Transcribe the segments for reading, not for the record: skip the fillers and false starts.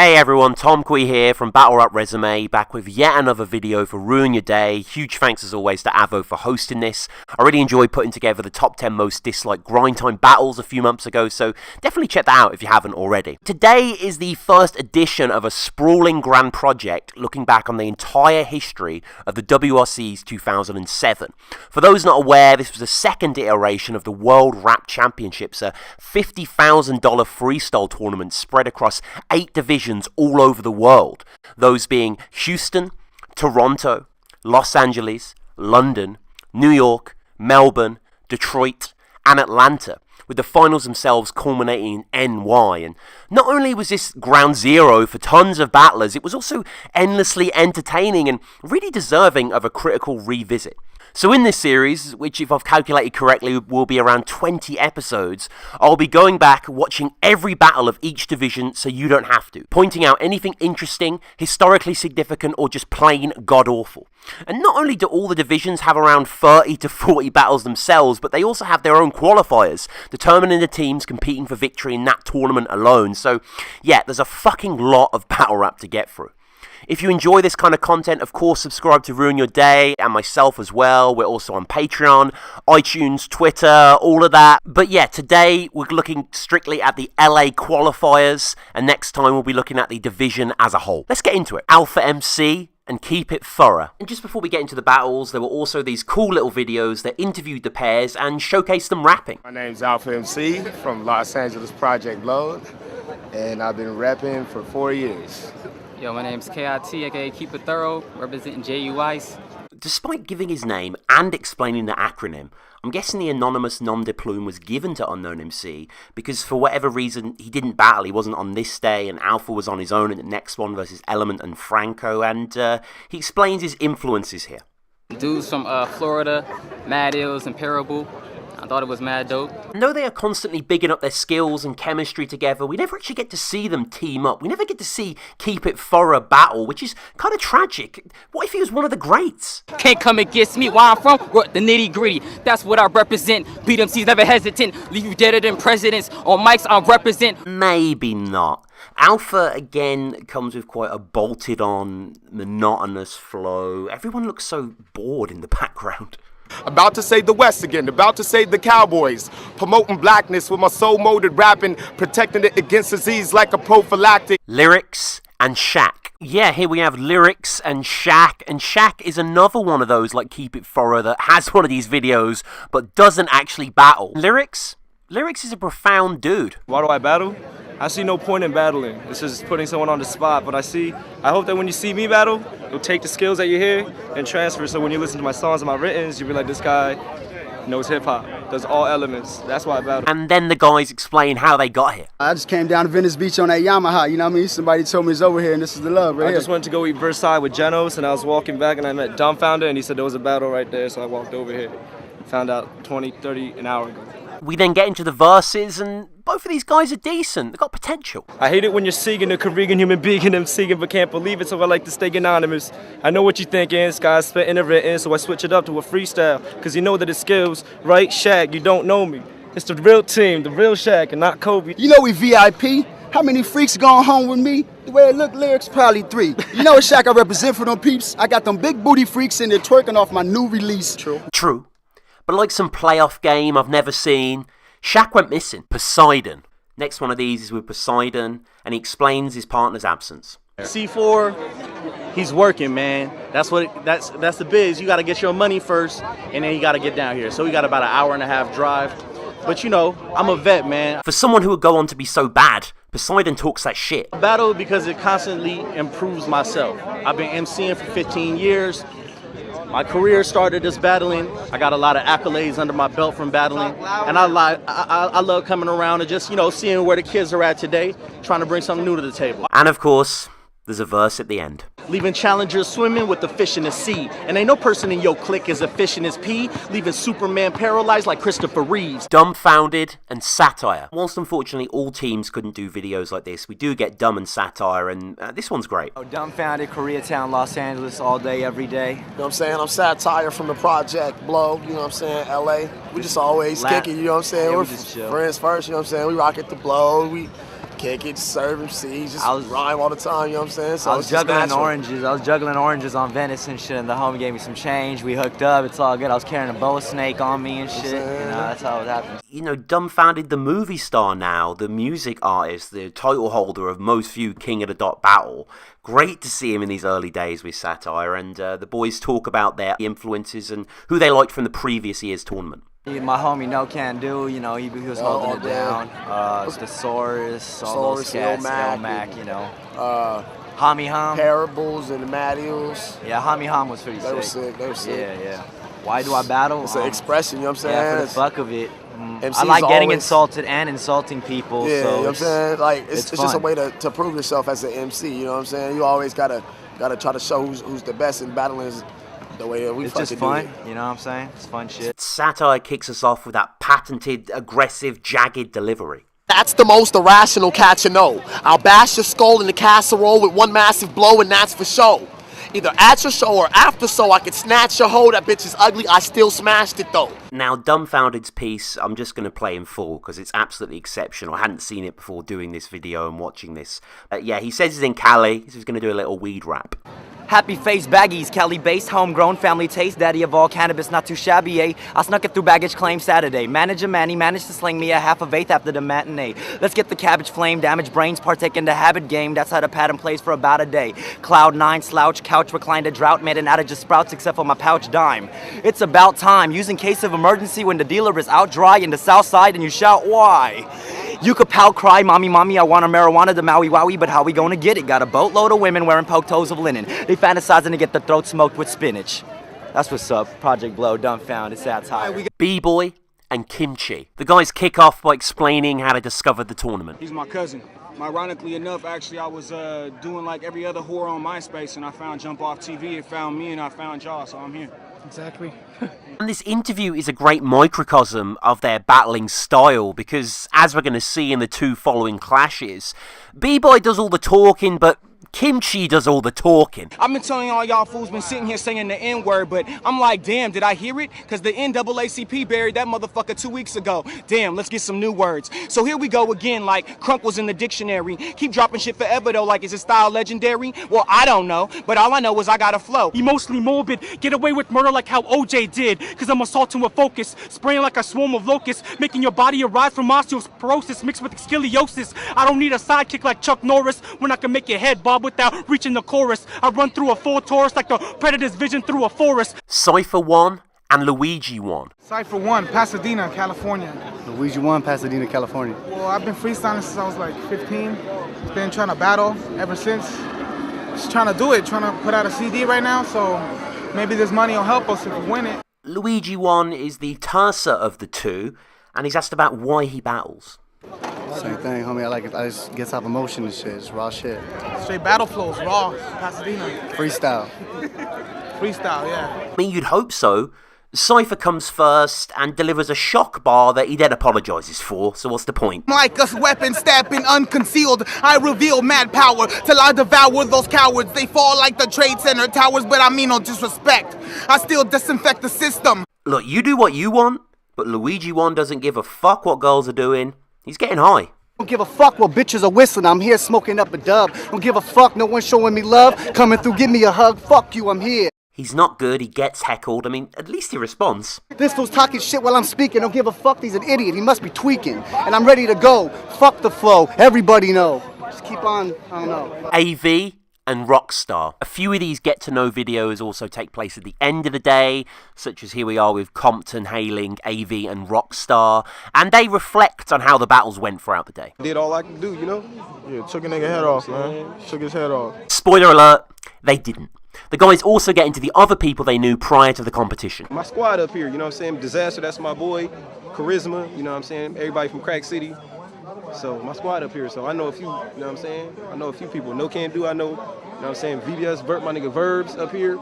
Hey everyone, Tom Quee here from Battle Rap Resume, back with yet another video for Ruin Your Day. Huge thanks as always to Avo for hosting this. I really enjoyed putting together the top 10 most disliked grind time battles a few months ago, so definitely check that out if you haven't already. Today is the first edition of a sprawling grand project looking back on the entire history of the WRC's 2007. For those not aware, this was the second iteration of the World Rap Championships, a $50,000 freestyle tournament spread across 8 divisions all over the world, those being Houston, Toronto, Los Angeles, London, New York, Melbourne, Detroit, and Atlanta, with the finals themselves culminating in NY. And not only was this ground zero for tons of battlers, it was also endlessly entertaining and really deserving of a critical revisit. So in this series, which if I've calculated correctly will be around 20 episodes, I'll be going back, watching every battle of each division so you don't have to, pointing out anything interesting, historically significant, or just plain god-awful. And not only do all the divisions have around 30 to 40 battles themselves, but they also have their own qualifiers, determining the teams competing for victory in that tournament alone. So yeah, there's a fucking lot of battle rap to get through. If you enjoy this kind of content, of course, subscribe to Ruin Your Day and myself as well. We're also on Patreon, iTunes, Twitter, all of that. But yeah, today we're looking strictly at the LA qualifiers, and next time we'll be looking at the division as a whole. Let's get into it. Alpha MC and keep it thorough. And just before we get into the battles, there were also these cool little videos that interviewed the pairs and showcased them rapping. My name's Alpha MC from Los Angeles Project Load, and I've been rapping for 4 years. Yo, my name's KIT, aka Keep It Thorough, representing JU Ice. Despite giving his name and explaining the acronym, I'm guessing the anonymous nom de plume was given to Unknown MC because for whatever reason he didn't battle, he wasn't on this day, and Alpha was on his own in the next one versus Element and Franco, and he explains his influences here. Dudes from Florida, Mad Ills and Parable. I thought it was mad dope. And though they are constantly bigging up their skills and chemistry together, we never actually get to see them team up. We never get to see Keep It Thorough battle, which is kind of tragic. What if he was one of the greats? Can't come against me, where I'm from, the nitty gritty. That's what I represent. Beat MCs never hesitant. Leave you deader than presidents. On mics, I represent. Maybe not. Alpha, again, comes with quite a bolted-on, monotonous flow. Everyone looks so bored in the background. About to save the West again, about to save the Cowboys. Promoting blackness with my soul-molded rapping, protecting it against disease like a prophylactic. Lyrics and Shaq. Yeah, here we have Lyrics and Shaq. And Shaq is another one of those, like Keep It Thorough, that has one of these videos, but doesn't actually battle. Lyrics is a profound dude. Why do I battle? I see no point in battling. It's just putting someone on the spot. But I hope that when you see me battle, you'll take the skills that you hear and transfer. So when you listen to my songs and my writtens, you'll be like, this guy knows hip hop, does all elements. That's why I battle. And then the guys explain how they got here. I just came down to Venice Beach on that Yamaha, you know what I mean? Somebody told me it's over here and this is the love right here. I just went to go eat Versailles with Genos, and I was walking back and I met Dumbfounded, and he said there was a battle right there, so I walked over here. Found out 20, 30 an hour ago. We then get into the verses, and both of these guys are decent. They've got potential. I hate it when you're seeing a Korean human being and I'm seeing but can't believe it, so I like to stay anonymous. I know what you're thinking, this guy's spitting and written, so I switch it up to a freestyle, because you know that it skills, right? Shaq, you don't know me. It's the real team, the real Shaq, and not Kobe. You know we VIP. How many freaks gone home with me? The way it look, Lyrics, probably 3. You know what Shaq I represent for them peeps? I got them big booty freaks in there twerking off my new release. True. But like some playoff game I've never seen, Shaq went missing. Poseidon. Next one of these is with Poseidon, and he explains his partner's absence. C4, he's working, man. That's the biz. You got to get your money first, and then you got to get down here. So we got about an hour-and-a-half drive. But you know, I'm a vet, man. For someone who would go on to be so bad, Poseidon talks that shit. I battle because it constantly improves myself. I've been MCing for 15 years. My career started as battling. I got a lot of accolades under my belt from battling. And I love coming around and just, you know, seeing where the kids are at today, trying to bring something new to the table. And of course, there's a verse at the end. Leaving challengers swimming with the fish in the sea. And ain't no person in your clique as efficient as P. Leaving Superman paralyzed like Christopher Reeves. Dumbfounded and Satire. Whilst unfortunately all teams couldn't do videos like this, we do get Dumb and Satire, and this one's great. Dumbfounded, Koreatown, Los Angeles, all day, every day. You know what I'm saying? I'm Satire from the Project Blow, you know what I'm saying? LA. We just always kicking, you know what I'm saying? Yeah, We're just chill. friends first, you know what I'm saying? We rock at the Blow. We kick it, serve MCs, just rhyme all the time, you know what I'm saying? So I was juggling oranges. I was juggling oranges on Venice and shit, and the homie gave me some change. We hooked up. It's all good. I was carrying a boa snake on me and shit. You know, that's how it happened. You know, Dumbfounded, the movie star now, the music artist, the title holder of most viewed King of the Dot battle. Great to see him in these early days with Satire, and the boys talk about their influences and who they liked from the previous year's tournament. My homie No Can Do, you know, he was holding it down. Thesaurus, all those cats, Mac, you know. Hami Hum. Parables and the Matthews. Yeah, Hami Hum was pretty sick. They were sick, they were sick. Yeah. Why do I battle? It's an expression, you know what I'm saying? Yeah, for the fuck of it. MCs I like getting always insulted and insulting people. Yeah, so you know what I'm saying? Like, it's just a fun. way to prove yourself as an MC, you know what I'm saying? You always gotta try to show who's the best in battling is the way that we it's fucking just fun, do it. you know what I'm saying? It's fun shit. Satire kicks us off with that patented, aggressive, jagged delivery. That's the most irrational cat you know. I'll bash your skull in the casserole with one massive blow, and that's for show. Either at your show or after so I could snatch your hoe. That bitch is ugly, I still smashed it though. Now, Dumbfounded's piece, I'm just going to play in full because it's absolutely exceptional. I hadn't seen it before doing this video and watching this. Yeah, he says he's in Cali, so he's going to do a little weed rap. Happy face baggies, Cali-based, homegrown, family taste, daddy of all cannabis, not too shabby, eh? I snuck it through baggage claim Saturday. Manager Manny managed to sling me a half of eighth after the matinee. Let's get the cabbage flame, damage brains, partake in the habit game. That's how the pattern plays for about a day. Cloud 9, slouch, couch, reclined a drought, made an out of just sprouts except for my pouch dime. It's about time, using case of emergency when the dealer is out dry in the south side and you shout, why? You could pout cry, mommy, I want a marijuana, the Maui Wowie, but how we gonna get it? Got a boatload of women wearing poke toes of linen. They fantasizing to get their throat smoked with spinach. That's what's up. Project Blow, Dumbfounded, Satire. B-Boy and Kimchi. The guys kick off by explaining how they discovered the tournament. He's my cousin. Ironically enough, actually, I was doing like every other whore on MySpace, and I found Jump Off TV, it found me, and I found y'all, so I'm here. Exactly. And this interview is a great microcosm of their battling style because, as we're going to see in the two following clashes, B-Boy does all the talking, but Kimchi does all the talking. I've been telling all y'all fools been sitting here saying the N-word, but I'm like, damn, did I hear it? Because the NAACP buried that motherfucker 2 weeks ago. Damn, let's get some new words. So here we go again, like crunk was in the dictionary. Keep dropping shit forever though, like is his style legendary? Well, I don't know, but all I know is I got a flow. Emotionally morbid, get away with murder like how OJ did. Cause I'm assaulting with focus, spraying like a swarm of locusts, making your body arise from osteoporosis mixed with scoliosis. I don't need a sidekick like Chuck Norris when I can make your head bob without reaching the chorus. I run through a full Taurus like the Predator's vision through a forest. Cypher won and Luigi won. Cypher 1, Pasadena, California. Luigi 1, Pasadena, California. Well, I've been freestyling since I was like 15. Been trying to battle ever since. Just trying to do it, trying to put out a CD right now, so maybe this money will help us if we win it. Luigi 1 is the terser of the two, and he's asked about why he battles. Same thing, homie. I like it. I just get off emotion and shit. It's raw shit. Straight battle flows, raw, Pasadena. Freestyle. Freestyle, yeah. I mean, you'd hope so. Cypher comes first and delivers a shock bar that he then apologises for, so what's the point? Like us weapon stabbing unconcealed, I reveal mad power till I devour those cowards. They fall like the Trade Center towers, but I mean no disrespect. I still disinfect the system. Look, you do what you want, but Luigi 1 doesn't give a fuck what girls are doing. He's getting high. Don't give a fuck what bitches are whistling. I'm here smoking up a dub. Don't give a fuck, no one showing me love. Coming through, give me a hug. Fuck you, I'm here. He's not good, he gets heckled. I mean, at least he responds. This fool's talking shit while I'm speaking. Don't give a fuck, he's an idiot. He must be tweaking. And I'm ready to go. Fuck the flow. Everybody know. Just keep on, I don't know. AV and Rockstar. A few of these get-to-know videos also take place at the end of the day, such as here we are with Compton hailing AV and Rockstar, and they reflect on how the battles went throughout the day. Did all I could do, you know? Yeah, took a nigga head off, man. Took his head off. Spoiler alert, they didn't. The guys also get into the other people they knew prior to the competition. My squad up here, you know what I'm saying? Disaster, that's my boy. Charisma, you know what I'm saying? Everybody from Crack City. So my squad up here, so I know a few, you know what I'm saying? I know a few people. No Can Do, I know, you know what I'm saying? VBS, my nigga Verbs up here.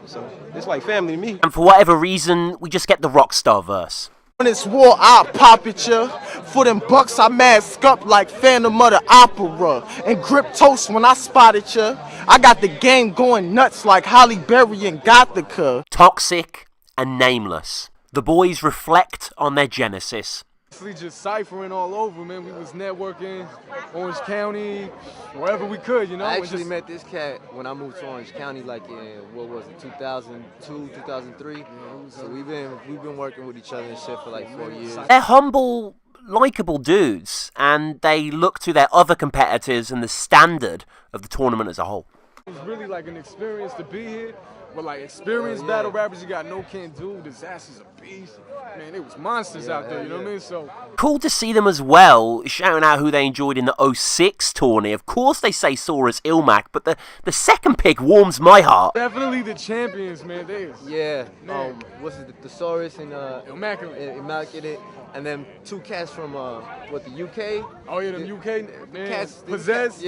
So it's like family to me. And for whatever reason, we just get the Rockstar verse. When it's war, I'll pop at ya. For them bucks, I mask up like Phantom of the Opera. And grip toast when I spotted ya. I got the game going nuts like Holly Berry and Gothica. Toxic and Nameless. The boys reflect on their genesis. Actually just ciphering all over, man. We was networking, Orange County, wherever we could, you know? I actually met this cat when I moved to Orange County, like in, what was it, 2002, 2003? So we've been working with each other and shit for like 4 years. They're humble, likeable dudes, and they look to their other competitors and the standard of the tournament as a whole. It was really like an experience to be here. But like experienced battle rappers, you got No Can Do, Disaster's a beast. Man, it was monsters out there, you know what I mean? So cool to see them as well, shouting out who they enjoyed in the 06 tourney. Of course they say Saurus Ilmac, but the second pick warms my heart. Definitely the champions, man. Yeah, what's it, the Thesaurus and Immaculate. And then two cats from what, the UK? Oh yeah, them UK man. Cats, Possess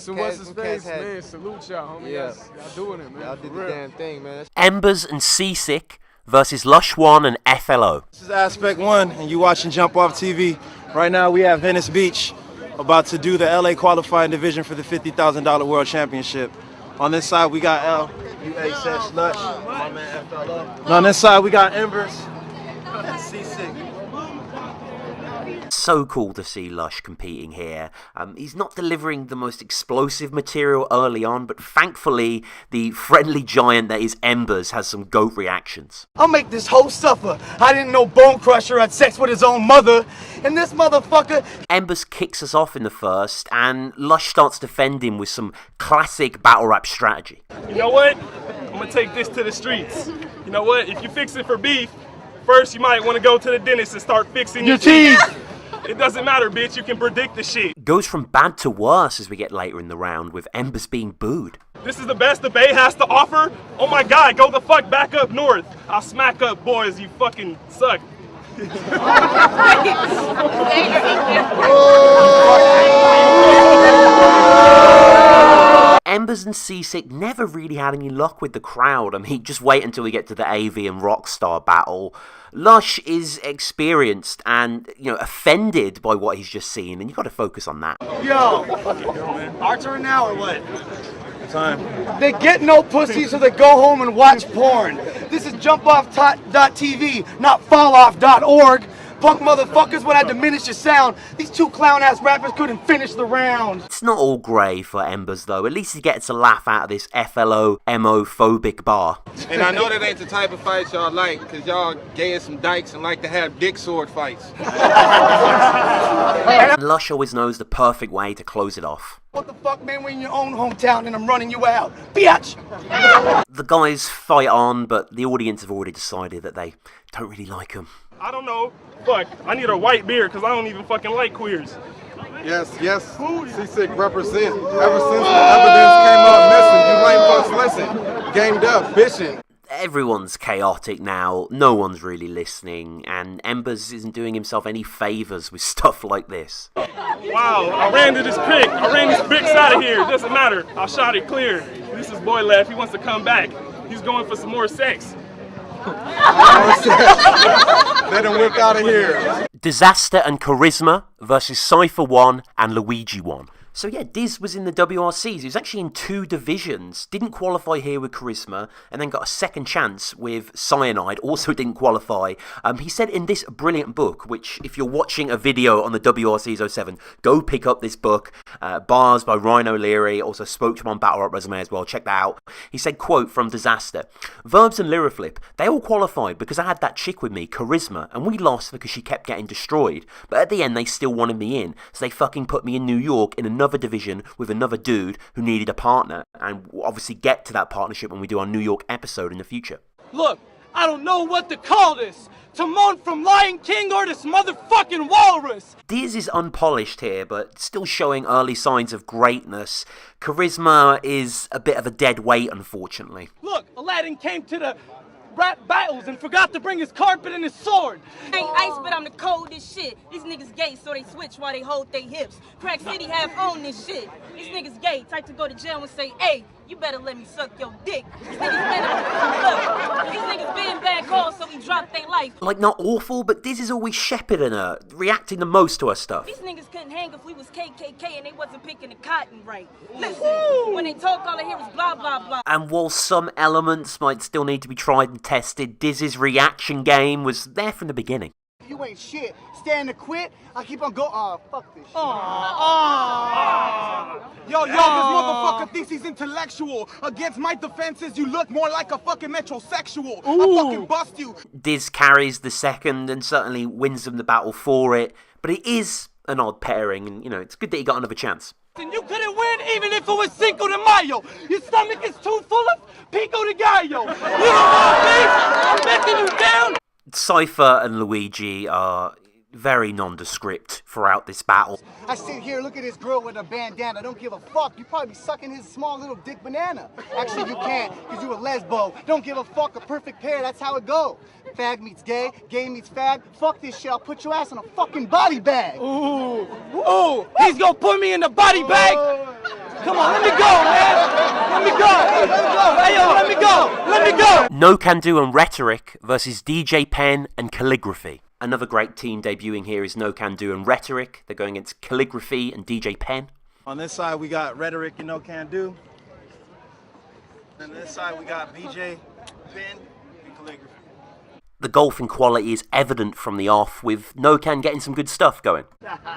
and what's his face, had, man. Salute y'all, homie. Yeah, y'all doing it, man. Y'all did the damn thing, man. Embers and Seasick versus Lush 1 and FLO. This is Aspect 1, and you watching Jump Off TV. Right now we have Venice Beach about to do the LA qualifying division for the $50,000 World Championship. On this side we got LUA Lush, my man FLO. And on this side we got Embers and Seasick. So cool to see Lush competing here. He's not delivering the most explosive material early on, but thankfully the friendly giant that is Embers has some GOAT reactions. I'll make this hoe suffer. I didn't know Bone Crusher had sex with his own mother, and this motherfucker... Embers kicks us off in the first, and Lush starts defending with some classic battle rap strategy. You know what? I'm gonna take this to the streets. You know what? If you fix it for beef, first you might want to go to the dentist and start fixing your teeth. It doesn't matter, bitch. You can predict the shit. Goes from bad to worse as we get later in the round, with Embers being booed. This is the best the Bay has to offer? Oh my god, go the fuck back up north. I'll smack up boys, you fucking suck. Embers and Seasick never really had any luck with the crowd. I mean, just wait until we get to the AV and Rockstar battle. Lush is experienced and, offended by what he's just seen, and you got to focus on that. Yo, our turn now or what? Time. They get no pussy, so they go home and watch porn. This is jumpoff.tv, not falloff.org. Punk motherfuckers, when I diminish your sound, these two clown-ass rappers couldn't finish the round. It's not all grey for Embers, though. At least he gets a laugh out of this FLO MO-phobic bar. And I know that ain't the type of fights y'all like, because y'all gay as some dykes and like to have dick sword fights. And Lush always knows the perfect way to close it off. What the fuck, man? We're in your own hometown and I'm running you out. Biatch! The guys fight on, but the audience have already decided that they don't really like him. I don't know. Fuck, I need a white beard because I don't even fucking like queers. Yes, Seasick represent. Ever since the evidence came up missing, you lame folks listen. Gamed up, bitching. Everyone's chaotic now, no one's really listening, and Embers isn't doing himself any favours with stuff like this. Wow, I ran to this pick. I ran these picks out of here. It doesn't matter. I shot it clear. This is boy left. He wants to come back. He's going for some more sex. Let him whip out of here. Disaster and Charisma versus Cypher 1 and Luigi 1. So yeah, Diz was in the WRCs. He was actually in 2 divisions. Didn't qualify here with Charisma, and then got a second chance with Cyanide. Also didn't qualify. He said in this brilliant book, which if you're watching a video on the WRC07, go pick up this book. Bars by Ryan O'Leary. Also spoke to him on Battle Rap Resume as well. Check that out. He said, quote from Disaster, Verbs and Lyriflip, they all qualified because I had that chick with me, Charisma, and we lost because she kept getting destroyed. But at the end, they still wanted me in. So they fucking put me in New York in another division with another dude who needed a partner, and we'll obviously get to that partnership when we do our New York episode in the future. Look, I don't know what to call this. Timon from Lion King or this motherfucking walrus. Diz is unpolished here, but still showing early signs of greatness. Charisma is a bit of a dead weight, unfortunately. Look, Aladdin came to the rap battles and forgot to bring his carpet and his sword. I ain't ice, but I'm the coldest shit. These niggas gay, so they switch while they hold their hips. Crack City have owned this shit. These niggas gay, type to go to jail and say, hey, you better let me suck your dick. These niggas been bad calls, so we dropped their life. Like, not awful, but Diz is always shepherding her, reacting the most to her stuff. These niggas couldn't hang if we was KKK and they wasn't picking the cotton right. Listen, when they talk, all I hear is blah, blah, blah. And while some elements might still need to be tried and tested, Diz's reaction game was there from the beginning. You ain't shit. stand to quit. I keep on going. Oh, fuck this shit. Yo, this motherfucker thinks he's intellectual. Against my defenses, you look more like a fucking metrosexual. I'll fucking bust you. Diz carries the second and certainly wins them the battle for it, but it is an odd pairing, and, you know, it's good that he got another chance. You couldn't win even if it was Cinco de Mayo. Your stomach is too full of pico de gallo. You don't want me? I'm letting you down. Cypher and Luigi are very nondescript throughout this battle. I sit here, look at this girl with a bandana. Don't give a fuck. You probably be sucking his small little dick banana. Actually, you can't, because you a lesbo. Don't give a fuck. A perfect pair. That's how it go. Fag meets gay. Gay meets fag. Fuck this shit. I'll put your ass in a fucking body bag. Ooh. He's gonna put me in the body bag. Come on, let me go, man. Let me go. Hey, yo, let me go. Let me go. No Can Do and Rhetoric versus DJ Pen and Calligraphy. Another great team debuting here is No Can Do and Rhetoric. They're going against Calligraphy and DJ Pen. On this side, we got Rhetoric and No Can Do. And on this side, we got BJ, Pen, and Calligraphy. The golfing quality is evident from the off, with No Can getting some good stuff going.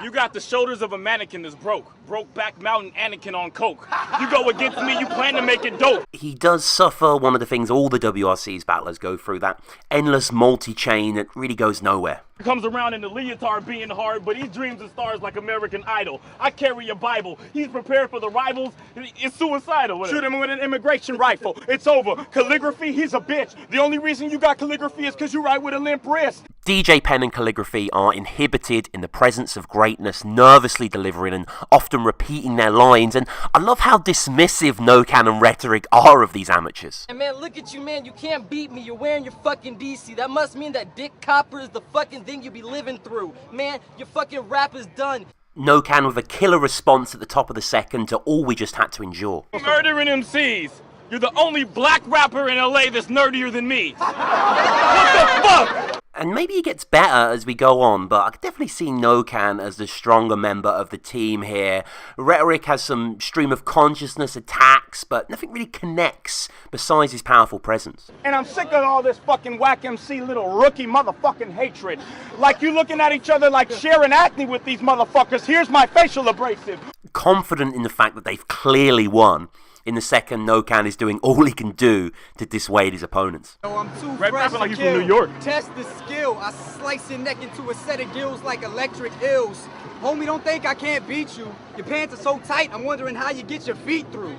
You got the shoulders of a mannequin that's broke back mountain Anakin on coke. You go against me, you plan to make it dope. He does suffer one of the things all the WRC's battlers go through, that endless multi-chain that really goes nowhere. He comes around in the leotard being hard, but he dreams of stars like American Idol. I carry a Bible. He's prepared for the rivals. It's suicidal. Shoot him with an immigration rifle. It's over. Calligraphy, he's a bitch. The only reason you got calligraphy is because you write with a limp wrist. DJ Pen and Calligraphy are inhibited in the presence of greatness, nervously delivering and often repeating their lines, and I love how dismissive No Can and Rhetoric are of these amateurs. And man, look at you, man. You can't beat me. You're wearing your fucking DC. That must mean that Dick Copper is the fucking thing you be living through. Man, your fucking rap is done. No Can with a killer response at the top of the second to all we just had to endure. Murdering MCs. You're the only black rapper in LA that's nerdier than me. What the fuck? And maybe he gets better as we go on, but I could definitely see No Can as the stronger member of the team here. Rhetoric has some stream of consciousness attacks, but nothing really connects besides his powerful presence. And I'm sick of all this fucking whack MC little rookie motherfucking hatred. Like you looking at each other like sharing acne with these motherfuckers. Here's my facial abrasive. Confident in the fact that they've clearly won. In the second, No Can is doing all he can do to dissuade his opponents. Oh, I'm too Red fresh like to he's kill. from New York. Test the skill. I slice your neck into a set of gills like electric hills. Homie, don't think I can't beat you. Your pants are so tight, I'm wondering how you get your feet through.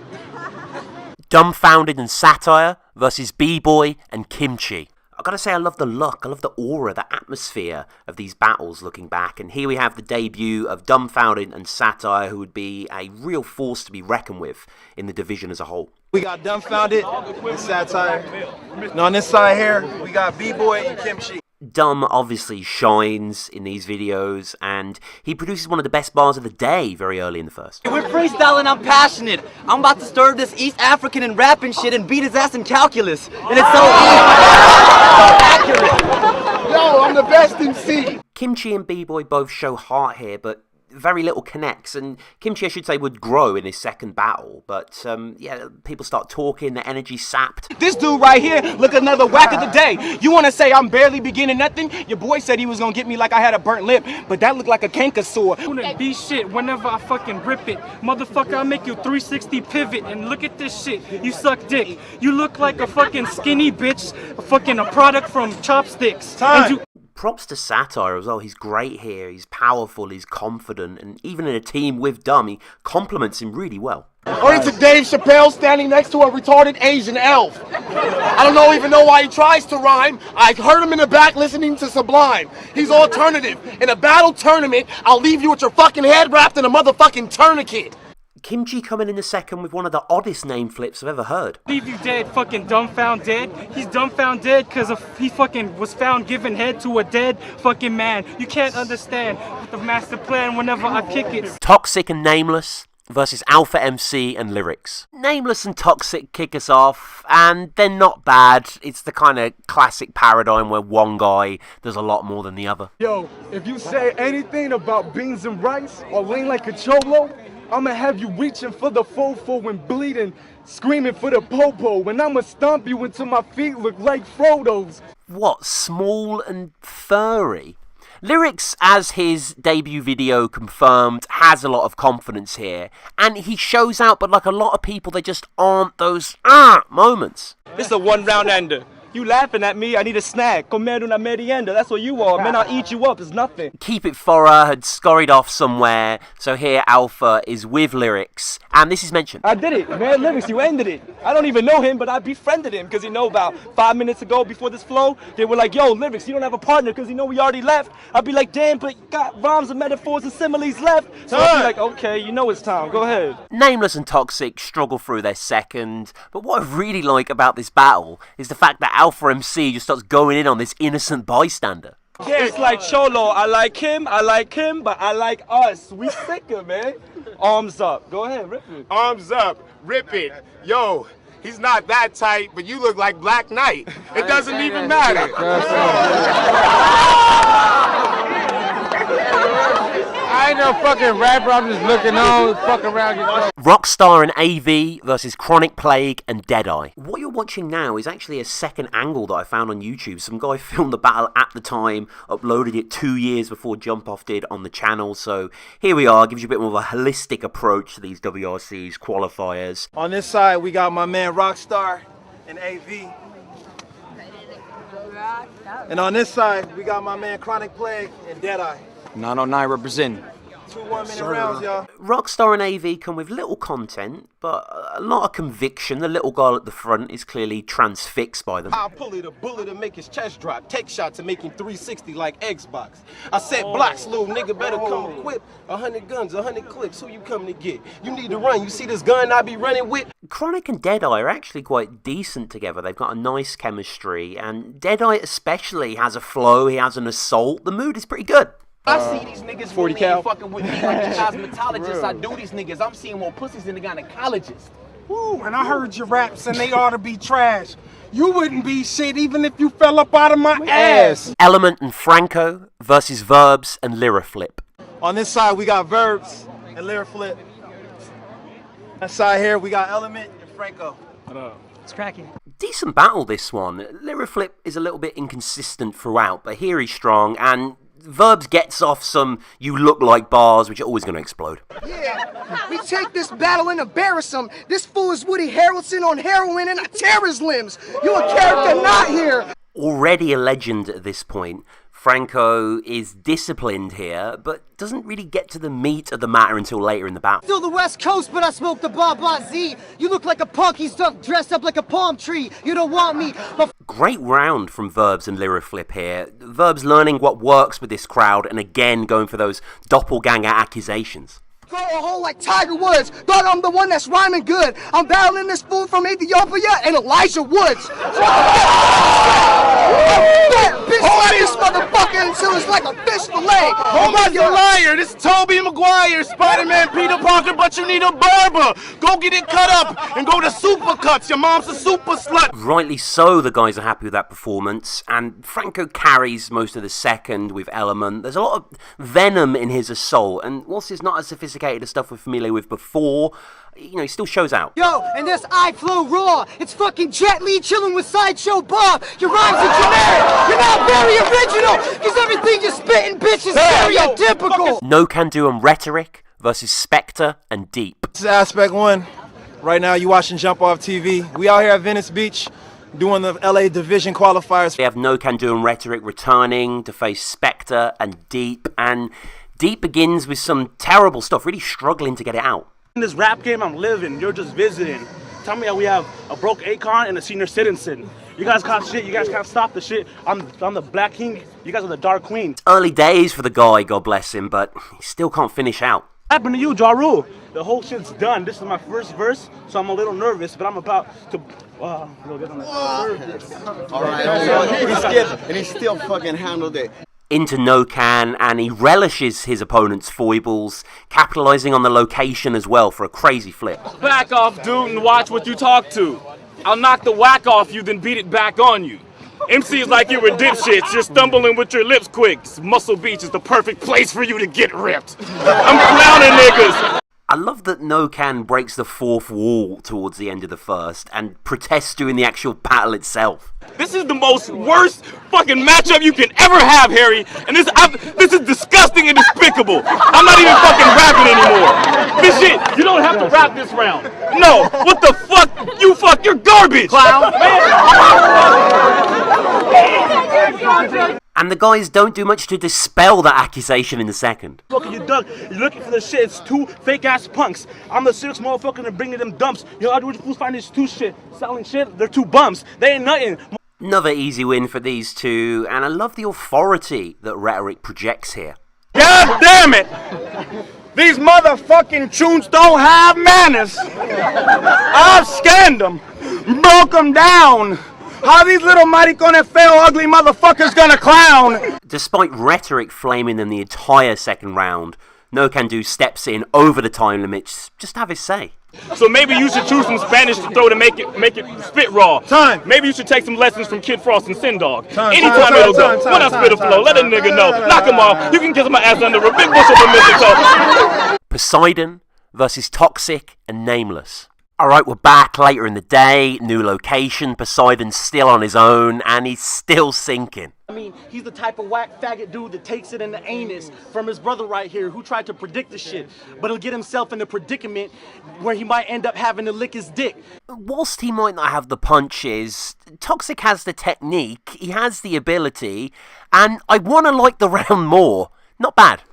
Dumbfounded and Satire versus B-Boy and Kimchi. I gotta say, I love the look, I love the aura, the atmosphere of these battles looking back. And here we have the debut of Dumbfounded and Satire, who would be a real force to be reckoned with in the division as a whole. We got Dumbfounded and Satire. And on this side here, we got B-Boy and Kimchi. Dumb obviously shines in these videos, and he produces one of the best bars of the day very early in the first. We're freestyling, I'm passionate. I'm about to stir this East African and rapping shit and beat his ass in calculus. And it's so accurate. Yo, I'm the best MC. Kimchi and B-Boy both show heart here, but very little connects, and Kimchi, I should say, would grow in his second battle, but yeah, people start talking, the energy sapped. This dude right here, look, another whack of the day. You want to say I'm barely beginning nothing? Your boy said he was going to get me like I had a burnt lip, but that looked like a canker sore. Couldn't be shit whenever I fucking rip it. Motherfucker, I make you 360 pivot, and look at this shit. You suck dick. You look like a fucking skinny bitch, a product from Chopsticks. And Props to Satire as well. He's great here. He's powerful. He's confident. And even in a team with Dumb, he compliments him really well. Or into Dave Chappelle standing next to a retarded Asian elf. I don't even know why he tries to rhyme. I heard him in the back listening to Sublime. He's alternative. In a battle tournament, I'll leave you with your fucking head wrapped in a motherfucking tourniquet. Kimchi coming in the second with one of the oddest name flips I've ever heard. Leave you dead, fucking dumbfounded. He's dumbfounded because he fucking was found giving head to a dead fucking man. You can't understand the master plan whenever I kick it. Toxic and Nameless versus Alpha MC and Lyrics. Nameless and Toxic kick us off, and they're not bad. It's the kind of classic paradigm where one guy does a lot more than the other. Yo, if you say anything about beans and rice or lean like a cholo, I'ma have you reaching for the fofo and bleeding, screaming for the popo, and I'ma stomp you until my feet look like Frodo's. What, small and furry? Lyrics, as his debut video confirmed, has a lot of confidence here, and he shows out, but like a lot of people, they just aren't those moments. This is a one-round ender. You laughing at me, I need a snack. Comer una merienda, that's what you are. Man, I'll eat you up, it's nothing. Keep It Thorough had scurried off somewhere, so here Alpha is with Lyrics, and this is mentioned. I did it, man, Lyrics, you ended it. I don't even know him, but I befriended him, because about 5 minutes ago, before this flow, they were like, yo, Lyrics, you don't have a partner, because we already left. I'd be like, damn, but you got rhymes and metaphors and similes left. So I'd be like, okay, it's time, go ahead. Nameless and Toxic struggle through their second, but what I really like about this battle is the fact that Alpha MC just starts going in on this innocent bystander. Yeah, it's like Cholo, I like him, but I like us. We sicker, man. Arms up. Go ahead, rip it. Arms up, rip it. Yo, he's not that tight, but you look like Black Knight. It doesn't even matter. I ain't no fucking rapper, I'm just looking on, fuck around. Rockstar and AV versus Chronic Plague and Deadeye. What you're watching now is actually a second angle that I found on YouTube. Some guy filmed the battle at the time, uploaded it 2 years before Jump Off did on the channel. So here we are, gives you a bit more of a holistic approach to these WRCs, qualifiers. On this side, we got my man Rockstar and AV. And on this side, we got my man Chronic Plague and Deadeye. 909 representing. 2 1-minute rounds, y'all. Rockstar and AV come with little content, but a lot of conviction. The little guy at the front is clearly transfixed by them. I'll pull it a bullet and make his chest drop. Take shots and make him 360 like Xbox. I set blocks, little nigga better come equipped. 100 guns, 100 clips. Who you coming to get? You need to run. You see this gun I be running with? Chronic and Deadeye are actually quite decent together. They've got a nice chemistry, and Deadeye especially has a flow. He has an assault. The mood is pretty good. I see these niggas 40 when they ain't fucking with me like the cosmetologists. I do these niggas. I'm seeing more pussies than the gynecologists. Woo, and I heard your raps and they ought to be trash. You wouldn't be shit even if you fell up out of my ass. Element and Franco versus Verbs and Lyraflip. On this side, we got Verbs and Lyraflip. That side here, we got Element and Franco. It's cracking. Decent battle, this one. Lyraflip is a little bit inconsistent throughout, but here he's strong, and Verbs gets off some "you look like" bars, which are always going to explode. Yeah, we take this battle and embarrass him. This fool is Woody Harrelson on heroin and I tear his limbs. You a character not here. Already a legend at this point, Franco is disciplined here, but doesn't really get to the meat of the matter until later in the battle. Still the West Coast, but I smoke the Baba Z. You look like a punk, he's dressed up like a palm tree. You don't want me, but... Great round from Verbs and Lyraflip here. Verbs learning what works with this crowd and again going for those doppelganger accusations. Throw a hole like Tiger Woods. Thought I'm the one that's rhyming good. I'm battling this fool from Ethiopia and Elijah Woods. Bitch, this motherfucker until it's like a fish fillet. Oh my God, liar! This is Tobey Maguire, Spider-Man, Peter Parker, but you need a barber. Go get it cut up and go to Supercuts. Your mom's a super slut. Rightly so, the guys are happy with that performance, and Franco carries most of the second with Element. There's a lot of venom in his assault, and whilst it's not as sophisticated as stuff we're familiar with before, he still shows out. Yo, and this I flow raw. It's fucking Jet Li chilling with Sideshow Bob. Your rhymes are generic. You're not very original, because everything you're spitting, bitch, is stereotypical. No Can Do and Rhetoric versus Specter and Deep. This is Aspect 1. Right now, you watching Jump Off TV. We out here at Venice Beach doing the LA Division Qualifiers. We have No Can Do and Rhetoric returning to face Specter and Deep, and Deep begins with some terrible stuff, really struggling to get it out. In this rap game, I'm living. You're just visiting. Tell me how we have a broke Akon and a senior citizen. You guys can't shit. You guys can't stop the shit. I'm the Black King. You guys are the Dark Queen. Early days for the guy, God bless him, but he still can't finish out. What happened to you, Ja Rule? The whole shit's done. This is my first verse, so I'm a little nervous, but I'm about to. All right, he skipped, and he still fucking handled it. Into No Can, and he relishes his opponent's foibles, capitalizing on the location as well for a crazy flip. Back off, dude, and watch what you talk to. I'll knock the whack off you, then beat it back on you. MCs like you were dipshits, you're stumbling with your lips quick. Muscle Beach is the perfect place for you to get ripped. I'm clowning niggas. I love that No-Can breaks the fourth wall towards the end of the first and protests during the actual battle itself. This is the most worst fucking matchup you can ever have, Harry. And this is disgusting and despicable. I'm not even fucking rapping anymore. This shit, you don't have to rap this round. No, what the fuck? You're garbage. Clown. And the guys don't do much to dispel that accusation in the second. Fucking you dug. You're looking for the shit. It's two fake ass punks. I'm the serious motherfucker and bringing them dumps. You know, I do what fools find these two shit. Selling shit, they're two bums. They ain't nothing. Another easy win for these two, and I love the authority that Rhetoric projects here. God damn it! These motherfucking tunes don't have manners. I've scanned them, broke them down. How these little maricones feo ugly motherfuckers gonna clown? Despite Rhetoric flaming them the entire second round, No-Can Do steps in over the time limits, just have his say. So maybe you should choose some Spanish to throw to make it spit raw. Time. Maybe you should take some lessons from Kid Frost and Sin Dog. Time. Anytime it'll go. When I spit a flow, let a nigga know. Knock him off. You can kiss my ass under a big bushel of mistletoe. Poseidon versus Toxic and Nameless. Alright, we're back later in the day, new location, Poseidon's still on his own, and he's still sinking. I mean, he's the type of whack faggot dude that takes it in the anus from his brother right here who tried to predict the shit, but he'll get himself in a predicament where he might end up having to lick his dick. Whilst he might not have the punches, Toxic has the technique, he has the ability, and I want to like the round more. Not bad.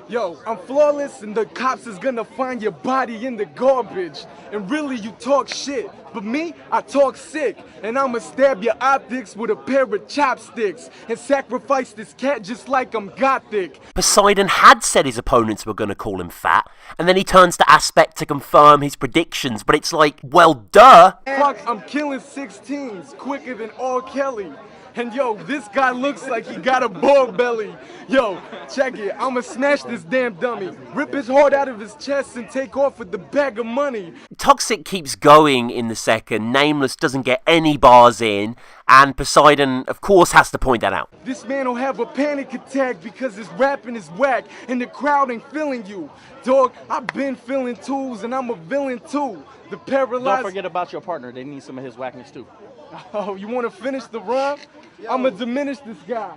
Yo, I'm flawless and the cops is gonna find your body in the garbage. And really you talk shit, but me, I talk sick. And I'ma stab your optics with a pair of chopsticks and sacrifice this cat just like I'm gothic. Poseidon had said his opponents were gonna call him fat, and then he turns to Aspect to confirm his predictions, but it's like, well, duh. Fuck, I'm killing 16s quicker than R. Kelly. And yo, this guy looks like he got a ball belly. Yo, check it, I'ma smash this damn dummy, rip his heart out of his chest and take off with the bag of money. Toxic keeps going in the second, Nameless doesn't get any bars in, and Poseidon, of course, has to point that out. This man will have a panic attack because his rapping is whack and the crowd ain't feeling you. Dog, I've been feeling tools and I'm a villain too. The paralyzed... Don't forget about your partner, they need some of his whackness too. Oh, you wanna finish the rhyme? I'ma diminish this guy.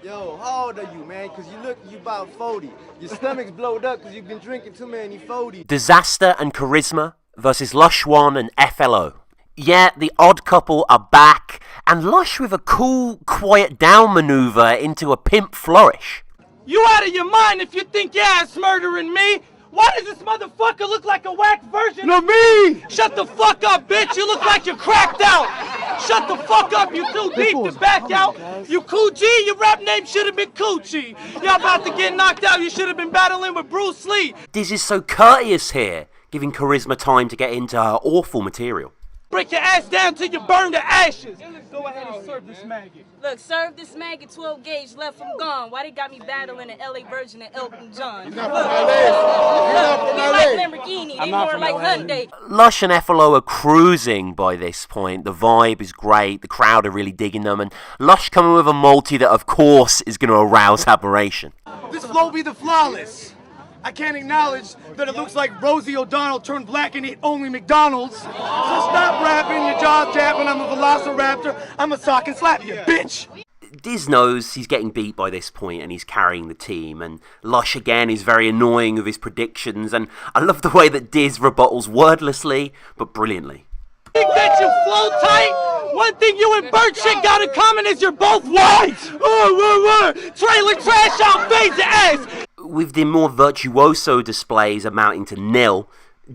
Yo, how old are you, man? Cause you look, you about 40. Your stomach's blowed up cause you've been drinking too many 40. Disaster and Charisma versus Lush 1 and FLO. Yeah, the odd couple are back, and Lush with a cool, quiet down maneuver into a pimp flourish. You out of your mind if you think your ass murdering me? Why does this motherfucker look like a whack version of me? Shut the fuck up, bitch. You look like you're cracked out. Shut the fuck up. You too deep to back out. You Coochie. Your rap name should have been Coochie. Y'all about to get knocked out. You should have been battling with Bruce Lee. Diz is so courteous here, giving Charisma time to get into her awful material. Break your ass down till you burn to ashes. Go ahead and serve this maggot. Look, serve this maggot 12 gauge, left him gone. Why they got me battling an LA version of Elton John? Look, they like Lamborghini, they more like Hyundai. Lush and FLO are cruising by this point. The vibe is great, the crowd are really digging them, and Lush coming with a multi that of course is going to arouse admiration. This flow be the flawless. I can't acknowledge that it looks like Rosie O'Donnell turned black and ate only McDonald's. So stop rapping, your jaw's tapping, I'm a velociraptor, I'm a sock and slap you, bitch! Diz knows he's getting beat by this point and he's carrying the team, and Lush again is very annoying with his predictions, and I love the way that Diz rebuttals wordlessly, but brilliantly. Think that you flow tight? One thing you and Bert shit got in common is you're both white! Trailer trash out, fade your ass! With the more virtuoso displays amounting to nil,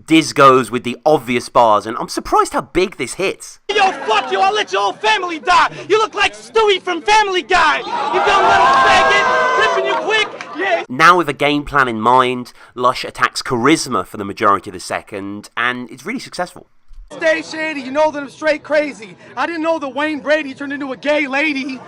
Diz goes with the obvious bars, and I'm surprised how big this hits. Yo, fuck you, I'll let your whole family die. You look like Stewie from Family Guy. You dumb little faggot, flipping you quick, yeah. Now with a game plan in mind, Lush attacks Charisma for the majority of the second, and it's really successful. Stay shady, you know that I'm straight crazy. I didn't know that Wayne Brady turned into a gay lady.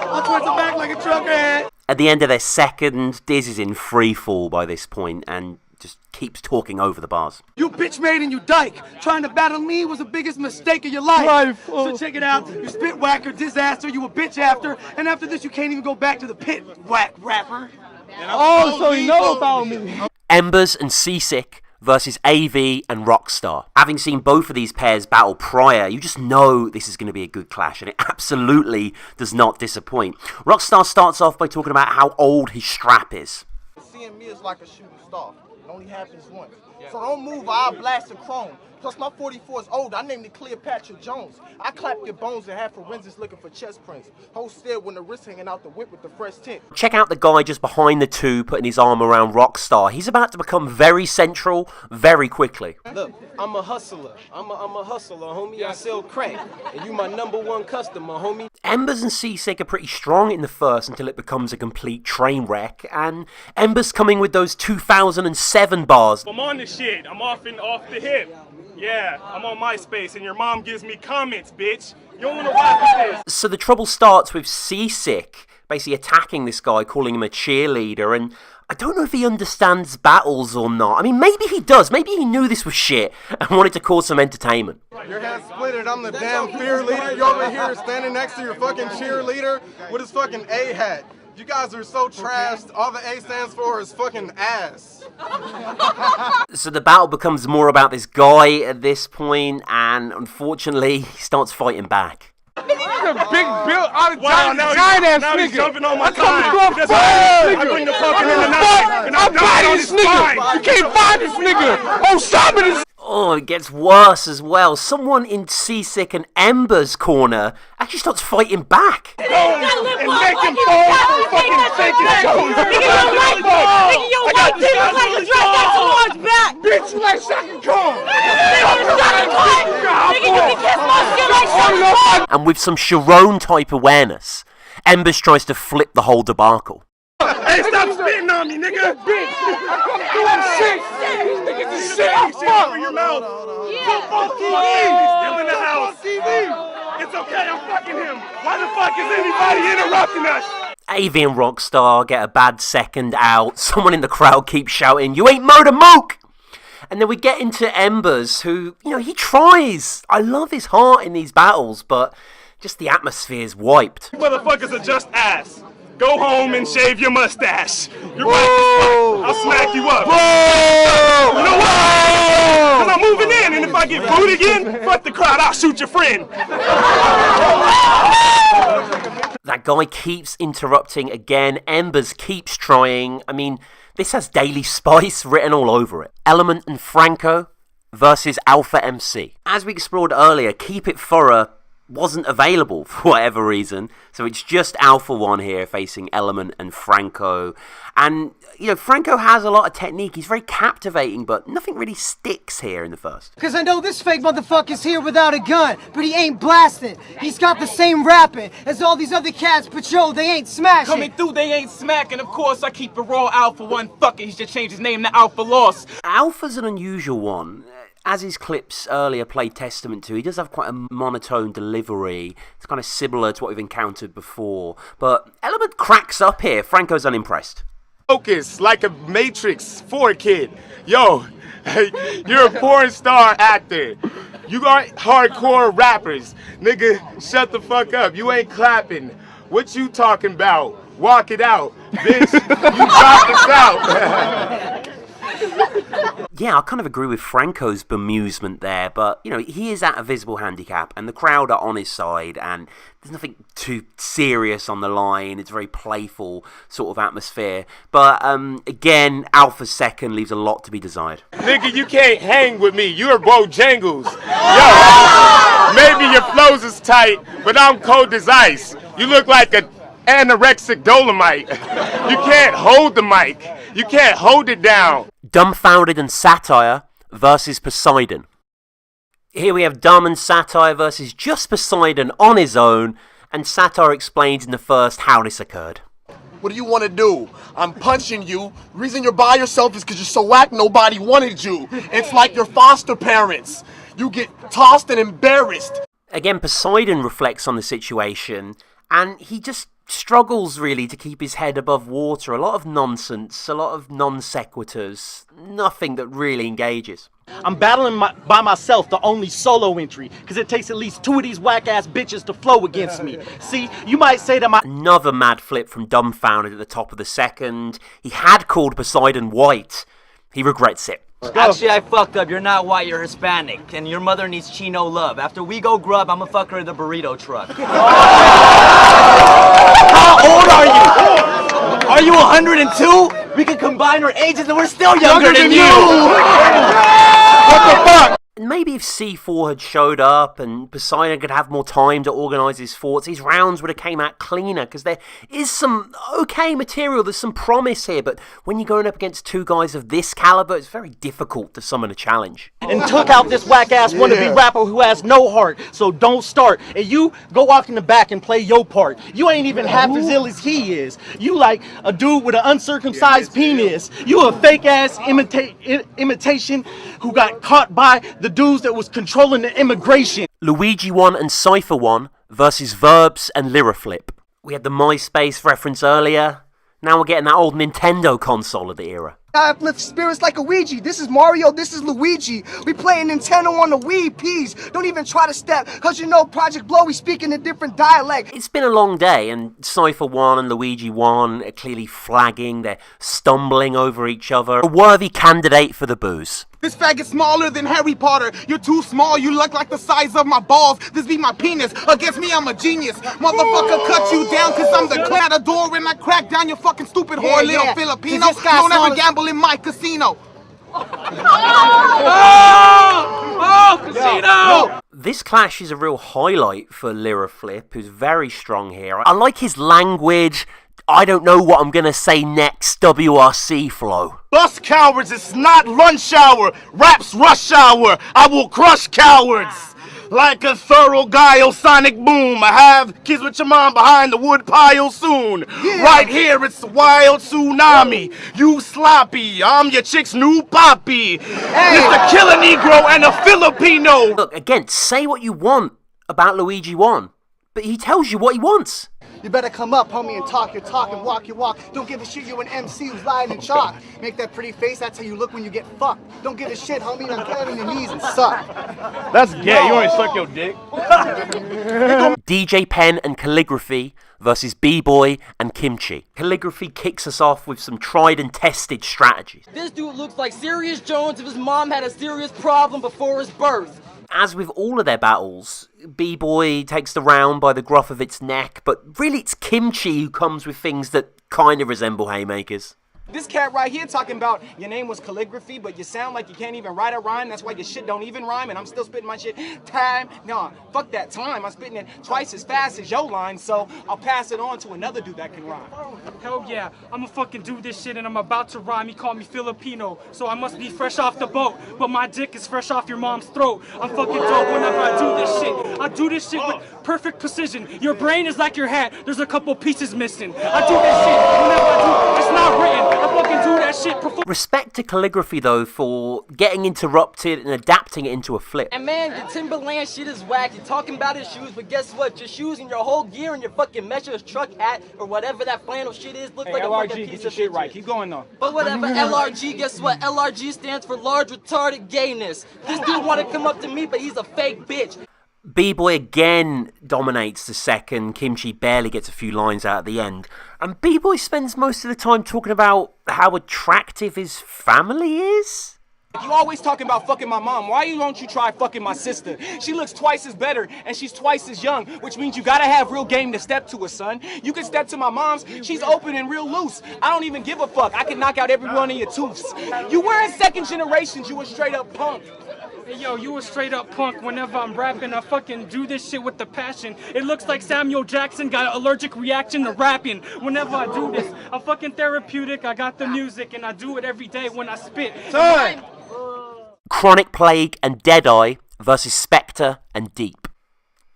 I'll twist it back like a trucker. At the end of their second, Diz is in free fall by this point and just keeps talking over the bars. You bitch made and you dyke. Trying to battle me was the biggest mistake of your life. So check it out. You spit whacker, disaster, you a bitch after. And after this, you can't even go back to the pit, whack rapper. Oh, so you know about me. Embers and Seasick versus AV and Rockstar. Having seen both of these pairs battle prior, you just know this is going to be a good clash, and it absolutely does not disappoint. Rockstar starts off by talking about how old his strap is. Seeing me is like a shooting star. It only happens once. So don't move or I'll blast the chrome. Plus my 44 is old. I named it Cleopatra Jones. I clap your bones and have forensics looking for chest prints. Whole still when the wrist hanging out the whip with the fresh tint. Check out the guy just behind the two putting his arm around Rockstar. He's about to become very central very quickly. Look, I'm a hustler. I'm a hustler, homie. I sell crack. And you my #1 customer, homie. Embers and Seasick are pretty strong in the first until it becomes a complete train wreck, and Embers coming with those 2007 bars. I'm on the shit. I'm off the hip. Yeah, I'm on MySpace and your mom gives me comments, bitch. You don't want to rock with this. So the trouble starts with Seasick basically attacking this guy, calling him a cheerleader, and I don't know if he understands battles or not. I mean, maybe he does. Maybe he knew this was shit and wanted to cause some entertainment. Your head split. I'm the damn fear leader. You over here standing next to your fucking cheerleader with his fucking A hat. You guys are so trashed. All the A stands for is fucking ass. So the battle becomes more about this guy at this point, and unfortunately, he starts fighting back. This is a big build out of giant now ass he's nigga. jumping on my I come time. to go That's fuck. why I bring the fucking in the night. And I'm fighting this nigga. You can't find this nigga. Oh, stop it. Oh, it gets worse as well. Someone in Seasick and Ember's corner actually starts fighting back. And make him fall for fucking faking shows. I got this guy back. Bitch, you like Shaq and Kong. And with some Sharon type awareness, Embers tries to flip the whole debacle. Hey, stop spitting on me, nigga! Bitch! I'm doing shit! These niggas is shit! I'm Over your mouth! Football TV! Still in the house! It's okay, I'm fucking him! Why the fuck is anybody interrupting us? AV and Rockstar get a bad second out. Someone in the crowd keeps shouting, "You ain't Motor Mook!" And then we get into Embers, who, you know, he tries. I love his heart in these battles, but just the atmosphere's wiped. You motherfuckers are just ass. Go home and shave your mustache. You're right. I'll smack you up. You know what? Because I'm moving in, and if I get booed again, fuck the crowd, I'll shoot your friend. That guy keeps interrupting again. Embers keeps trying. I mean, this has Daily Spice written all over it. Element and Franco versus Alpha MC. As we explored earlier, Keep It Thorough wasn't available for whatever reason, so it's just Alpha One here facing Element and Franco. And, you know, Franco has a lot of technique. He's very captivating, but nothing really sticks here in the first. Cause I know this fake motherfucker's here without a gun, but he ain't blasting. He's got the same rapping as all these other cats, but yo, they ain't smashing. Coming through, they ain't smacking. Of course, I keep it raw. Alpha One, fuck it, he should change his name to Alpha Loss. Alpha's an unusual one. As his clips earlier played testament to, he does have quite a monotone delivery. It's kind of similar to what we've encountered before. But Element cracks up here. Franco's unimpressed. Focus like a Matrix for a kid. Yo, you're a porn star actor. You got hardcore rappers. Nigga, shut the fuck up. You ain't clapping. What you talking about? Walk it out. Bitch, you dropped us out. Yeah, I kind of agree with Franco's bemusement there, but, you know, he is at a visible handicap, and the crowd are on his side, and there's nothing too serious on the line. It's a very playful sort of atmosphere. But, again, Alpha's second leaves a lot to be desired. Nigga, you can't hang with me. You're Bojangles. Yo, maybe your flows is tight, but I'm cold as ice. You look like a anorexic Dolomite. You can't hold the mic. You can't hold it down. Dumbfounded and Satire versus Poseidon. Here we have Dumb and Satire versus just Poseidon on his own, and Satire explains in the first how this occurred. What do you want to do? I'm punching you. The reason you're by yourself is because you're so whack nobody wanted you. It's like your foster parents. You get tossed and embarrassed. Again, Poseidon reflects on the situation, and he just struggles really to keep his head above water. A lot of nonsense, a lot of non sequiturs, nothing that really engages. I'm battling by myself, the only solo entry, because it takes at least 2 of these whack-ass bitches to flow against me. See, you might say that Another mad flip from Dumbfounded at the top of the second. He had called Poseidon white. He regrets it. Actually, I fucked up. You're not white, you're Hispanic. And your mother needs chino love. After we go grub, I'ma fuck her in the burrito truck. How old are you? Are you 102? We can combine our ages and we're still younger than you! What the fuck? Maybe if C4 had showed up and Poseidon could have more time to organise his thoughts, his rounds would have came out cleaner, because there is some okay material, there's some promise here, but when you're going up against 2 guys of this calibre, it's very difficult to summon a challenge. and took out this whack-ass wannabe rapper who has no heart, so don't start. And you go walk in the back and play your part. You ain't even half as ill as he is. You like a dude with an uncircumcised penis. You a fake-ass imitation who got caught by the dudes that was controlling the immigration. Luigi 1 and Cypher 1 versus Verbs and Lyraflip. We had the MySpace reference earlier. Now we're getting that old Nintendo console of the era. I uplift spirits like a Ouija. This is Mario, this is Luigi. We playing Nintendo on the Wii, peas. Don't even try to step, cause you know Project Blow, we speaking a different dialect. It's been a long day, and Cypher 1 and Luigi 1 are clearly flagging, they're stumbling over each other. A worthy candidate for the booze. This faggot's smaller than Harry Potter. You're too small, you look like the size of my balls. This be my penis. Against me, I'm a genius. Motherfucker, cut you down, cause I'm the clown at the door when I crack down your fucking stupid whore, little Filipino. Don't ever gamble in my casino. Casino! This clash is a real highlight for Lyraflip, who's very strong here. I like his language. I don't know what I'm gonna say next WRC flow. Bus cowards, it's not lunch hour. Rap's rush hour. I will crush cowards. Like a thorough guile sonic boom. I have kids with your mom behind the wood pile soon. Right here, it's a wild tsunami. You sloppy, I'm your chick's new poppy. Mr. Killer Negro and a Filipino. Look, again, say what you want about Luigi 1, but he tells you what he wants. You better come up, homie, and talk your talk and walk your walk. Don't give a shit, you an MC who's lying in chalk. Make that pretty face, that's how you look when you get fucked. Don't give a shit, homie, now get on your knees and suck. That's gay, you ain't suck your dick. DJ Pen and Calligraphy versus B-Boy and Kimchi. Calligraphy kicks us off with some tried and tested strategies. This dude looks like Serious Jones if his mom had a serious problem before his birth. As with all of their battles, B-Boy takes the round by the gruff of its neck, but really it's Kimchi who comes with things that kind of resemble haymakers. This cat right here talking about your name was Calligraphy, but you sound like you can't even write a rhyme. That's why your shit don't even rhyme, and I'm still spitting my shit time. Nah, fuck that time. I'm spitting it twice as fast as your line, so I'll pass it on to another dude that can rhyme. Hell yeah, I'ma fucking do this shit and I'm about to rhyme. He called me Filipino, so I must be fresh off the boat. But my dick is fresh off your mom's throat. I'm fucking dope whenever I do this shit. I do this shit with perfect precision. Your brain is like your hat, there's a couple pieces missing. I do this shit whenever I do, it's not written. I fucking do that shit before. Respect to Calligraphy though for getting interrupted and adapting it into a flip. And man, your Timberland shit is whack. You're talking about his shoes, but guess what? Your shoes and your whole gear and your fucking measures truck hat or whatever that flannel shit is look like a fucking piece of shit. Right, keep going though. But whatever, LRG, guess what? LRG stands for large retarded gayness. This dude wanna come up to me, but he's a fake bitch. B-Boy again dominates the second. Kimchi barely gets a few lines out at the end. And B-Boy spends most of the time talking about how attractive his family is. You always talking about fucking my mom. Why don't you try fucking my sister? She looks twice as better and she's twice as young, which means you gotta have real game to step to her, son. You can step to my mom's, she's open and real loose. I don't even give a fuck. I can knock out every one of your tooths. You weren't second generations, you were straight up punk. Hey yo, you a straight up punk. Whenever I'm rapping, I fucking do this shit with the passion. It looks like Samuel Jackson got an allergic reaction to rapping. Whenever I do this, I'm fucking therapeutic. I got the music and I do it every day when I spit. Time! Chronic Plague and Deadeye versus Specter and Deep.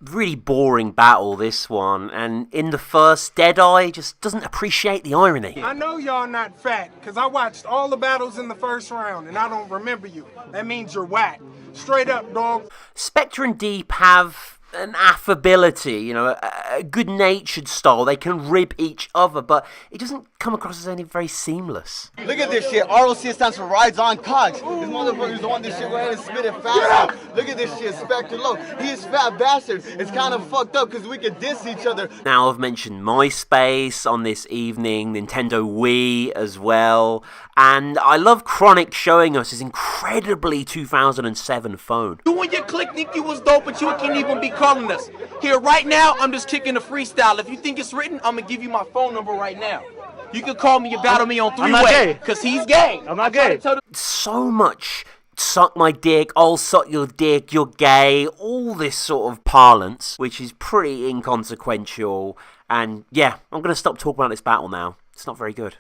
Really boring battle, this one. And in the first, Deadeye just doesn't appreciate the irony. I know y'all not fat, because I watched all the battles in the first round, and I don't remember you. That means you're whack. Straight up, dog. Specter and Deep have an affability, you know, a good-natured style. They can rib each other, but it doesn't come across as any very seamless. Look at this shit. ROC stands for rides on cocks. This motherfucker's on this shit. Go ahead and spit it fast. Look at this shit. Specter low. He is fat bastard. It's kind of fucked up because we could diss each other. Now, I've mentioned MySpace on this evening, Nintendo Wii as well, and I love Chronic showing us his incredibly 2007 phone. You and your clique think you was dope, but you can't even be calling us. Here, right now, I'm just kicking a freestyle. If you think it's written, I'm gonna give you my phone number right now. You can call me and battle me on three-way, because he's gay. I'm not gay. So much suck my dick, I'll suck your dick, you're gay, all this sort of parlance, which is pretty inconsequential. And yeah, I'm going to stop talking about this battle now. It's not very good.